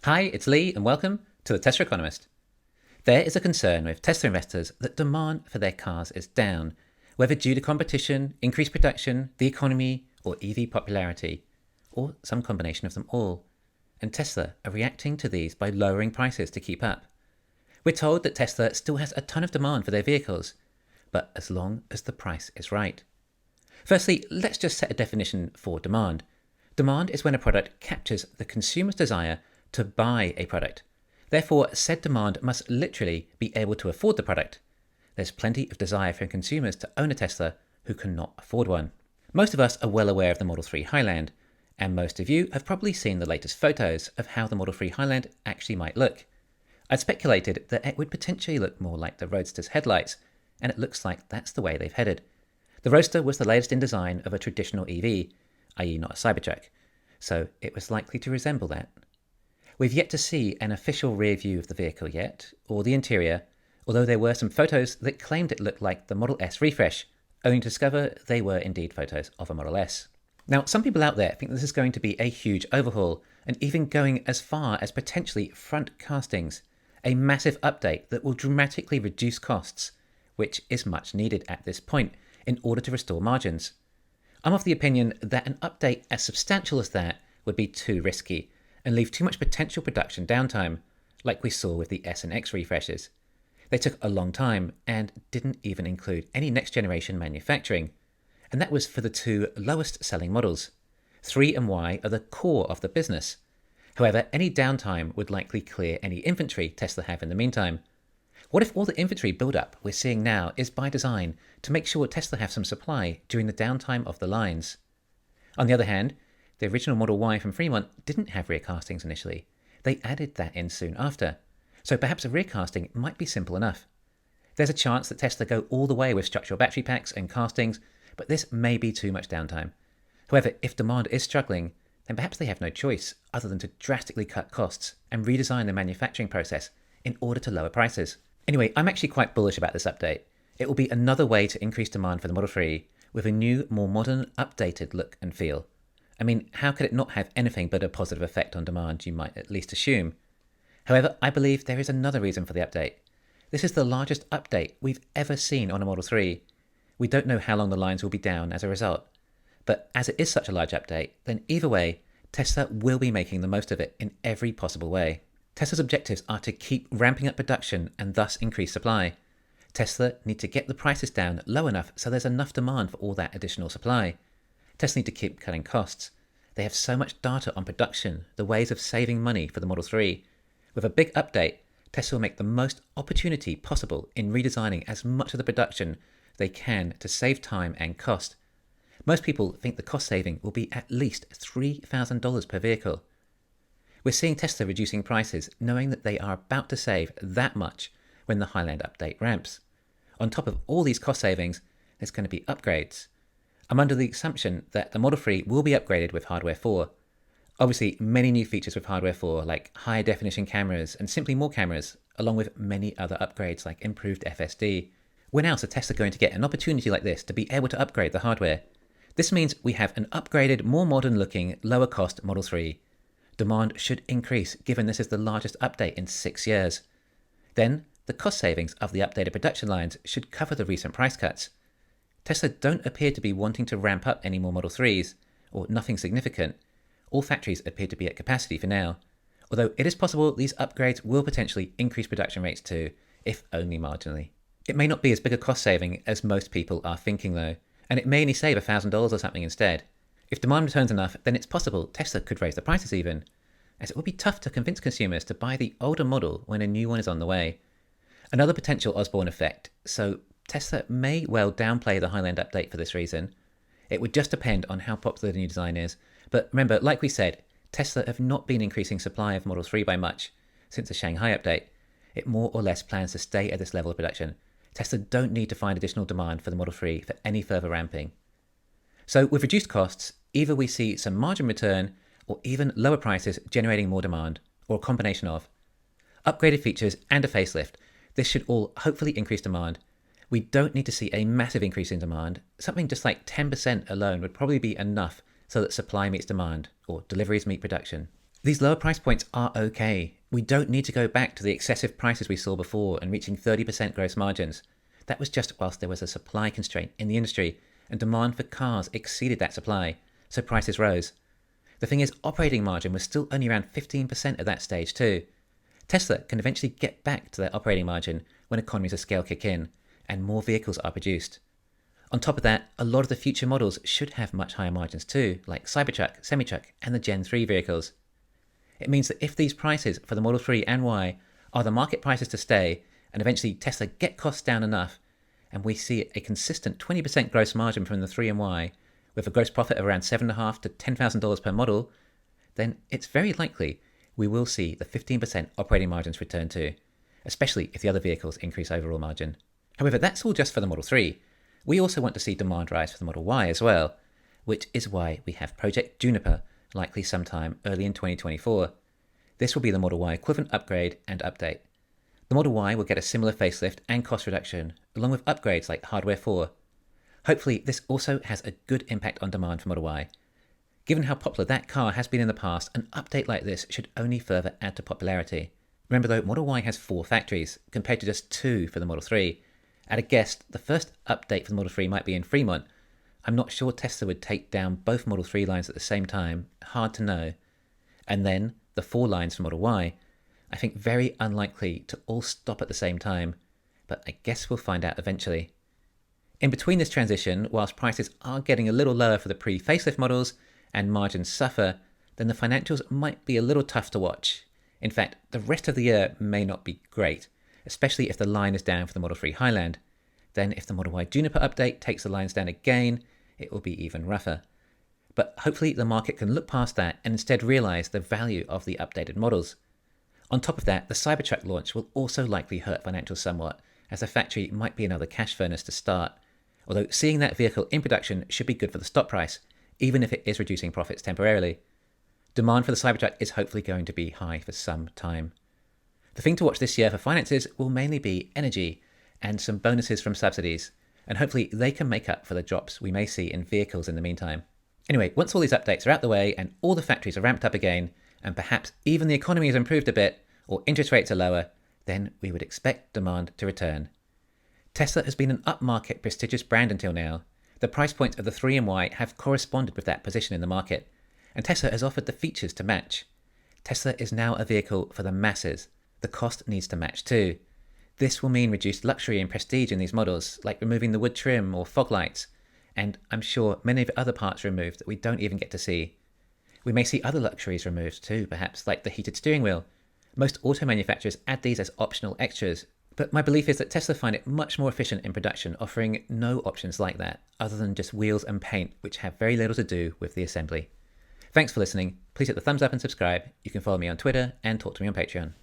Hi, it's Lee, and welcome to the Tesla Economist. There is a concern with Tesla investors that demand for their cars is down, whether due to competition, increased production, the economy, or EV popularity, or some combination of them all. And Tesla are reacting to these by lowering prices to keep up. We're told that Tesla still has a ton of demand for their vehicles, but as long as the price is right. Firstly, let's just set a definition for demand. Demand is when a product captures the consumer's desire to buy a product. Therefore, said demand must literally be able to afford the product. There's plenty of desire from consumers to own a Tesla who cannot afford one. Most of us are well aware of the Model 3 Highland, and most of you have probably seen the latest photos of how the Model 3 Highland actually might look. I'd speculated that it would potentially look more like the Roadster's headlights, and it looks like that's the way they've headed. The Roadster was the latest in design of a traditional EV, i.e. not a Cybertruck, so it was likely to resemble that. We've yet to see an official rear view of the vehicle yet, or the interior, although there were some photos that claimed it looked like the Model S refresh, only to discover they were indeed photos of a Model S. Now, some people out there think this is going to be a huge overhaul, and even going as far as potentially front castings, a massive update that will dramatically reduce costs, which is much needed at this point in order to restore margins. I'm of the opinion that an update as substantial as that would be too risky, and leave too much potential production downtime, like we saw with the S and X refreshes. They took a long time and didn't even include any next generation manufacturing, and that was for the two lowest selling models. 3 and Y are the core of the business. However, any downtime would likely clear any inventory Tesla have in the meantime. What if all the inventory build-up we're seeing now is by design to make sure Tesla have some supply during the downtime of the lines? On the other hand, the original Model Y from Fremont didn't have rear castings initially. They added that in soon after. So perhaps a rear casting might be simple enough. There's a chance that Tesla go all the way with structural battery packs and castings, but this may be too much downtime. However, if demand is struggling, then perhaps they have no choice other than to drastically cut costs and redesign the manufacturing process in order to lower prices. Anyway, I'm actually quite bullish about this update. It will be another way to increase demand for the Model 3 with a new, more modern, updated look and feel. I mean, how could it not have anything but a positive effect on demand, you might at least assume? However, I believe there is another reason for the update. This is the largest update we've ever seen on a Model 3. We don't know how long the lines will be down as a result. But as it is such a large update, then either way, Tesla will be making the most of it in every possible way. Tesla's objectives are to keep ramping up production and thus increase supply. Tesla need to get the prices down low enough so there's enough demand for all that additional supply. Tesla need to keep cutting costs. They have so much data on production, the ways of saving money for the Model 3. With a big update, Tesla will make the most opportunity possible in redesigning as much of the production they can to save time and cost. Most people think the cost saving will be at least $3,000 per vehicle. We're seeing Tesla reducing prices, knowing that they are about to save that much when the Highland update ramps. On top of all these cost savings, there's going to be upgrades. I'm under the assumption that the Model 3 will be upgraded with Hardware 4. Obviously, many new features with Hardware 4, like higher definition cameras and simply more cameras, along with many other upgrades like improved FSD. When else are Tesla going to get an opportunity like this to be able to upgrade the hardware? This means we have an upgraded, more modern looking, lower cost Model 3. Demand should increase given this is the largest update in 6 years. Then, the cost savings of the updated production lines should cover the recent price cuts. Tesla don't appear to be wanting to ramp up any more Model 3s, or nothing significant. All factories appear to be at capacity for now, although it is possible these upgrades will potentially increase production rates too, if only marginally. It may not be as big a cost saving as most people are thinking though, and it may only save $1,000 or something instead. If demand returns enough, then it's possible Tesla could raise the prices even, as it would be tough to convince consumers to buy the older model when a new one is on the way. Another potential Osborne effect, so Tesla may well downplay the Highland update for this reason. It would just depend on how popular the new design is. But remember, like we said, Tesla have not been increasing supply of Model 3 by much since the Shanghai update. It more or less plans to stay at this level of production. Tesla don't need to find additional demand for the Model 3 for any further ramping. So with reduced costs, either we see some margin return or even lower prices generating more demand, or a combination of. Upgraded features and a facelift, this should all hopefully increase demand. We don't need to see a massive increase in demand. Something just like 10% alone would probably be enough so that supply meets demand, or deliveries meet production. These lower price points are okay. We don't need to go back to the excessive prices we saw before and reaching 30% gross margins. That was just whilst there was a supply constraint in the industry and demand for cars exceeded that supply, so prices rose. The thing is, operating margin was still only around 15% at that stage too. Tesla can eventually get back to their operating margin when economies of scale kick in and more vehicles are produced. On top of that, a lot of the future models should have much higher margins too, like Cybertruck, Semi-Truck and the Gen 3 vehicles. It means that if these prices for the Model 3 and Y are the market prices to stay, and eventually Tesla get costs down enough, and we see a consistent 20% gross margin from the 3 and Y, with a gross profit of around $7,500 to $10,000 per model, then it's very likely we will see the 15% operating margins return to, especially if the other vehicles increase overall margin. However, that's all just for the Model 3. We also want to see demand rise for the Model Y as well, which is why we have Project Juniper, likely sometime early in 2024. This will be the Model Y equivalent upgrade and update. The Model Y will get a similar facelift and cost reduction, along with upgrades like Hardware 4. Hopefully, this also has a good impact on demand for Model Y. Given how popular that car has been in the past, an update like this should only further add to popularity. Remember though, Model Y has 4 factories, compared to just 2 for the Model 3. At a guess, the first update for the Model 3 might be in Fremont. I'm not sure Tesla would take down both Model 3 lines at the same time, hard to know. And then, the 4 lines for Model Y, I think very unlikely to all stop at the same time, but I guess we'll find out eventually. In between this transition, whilst prices are getting a little lower for the pre-facelift models and margins suffer, then the financials might be a little tough to watch. In fact, the rest of the year may not be great, especially if the line is down for the Model 3 Highland. Then if the Model Y Juniper update takes the lines down again, it will be even rougher. But hopefully the market can look past that and instead realise the value of the updated models. On top of that, the Cybertruck launch will also likely hurt financials somewhat, as the factory might be another cash furnace to start. Although seeing that vehicle in production should be good for the stock price, even if it is reducing profits temporarily. Demand for the Cybertruck is hopefully going to be high for some time. The thing to watch this year for finances will mainly be energy and some bonuses from subsidies, and hopefully they can make up for the drops we may see in vehicles in the meantime. Anyway, once all these updates are out the way and all the factories are ramped up again, and perhaps even the economy has improved a bit, or interest rates are lower, then we would expect demand to return. Tesla has been an upmarket prestigious brand until now. The price points of the 3 and Y have corresponded with that position in the market, and Tesla has offered the features to match. Tesla is now a vehicle for the masses. The cost needs to match too. This will mean reduced luxury and prestige in these models, like removing the wood trim or fog lights, and I'm sure many of the other parts removed that we don't even get to see. We may see other luxuries removed too, perhaps like the heated steering wheel. Most auto manufacturers add these as optional extras, but my belief is that Tesla find it much more efficient in production, offering no options like that, other than just wheels and paint, which have very little to do with the assembly. Thanks for listening. Please hit the thumbs up and subscribe. You can follow me on Twitter and talk to me on Patreon.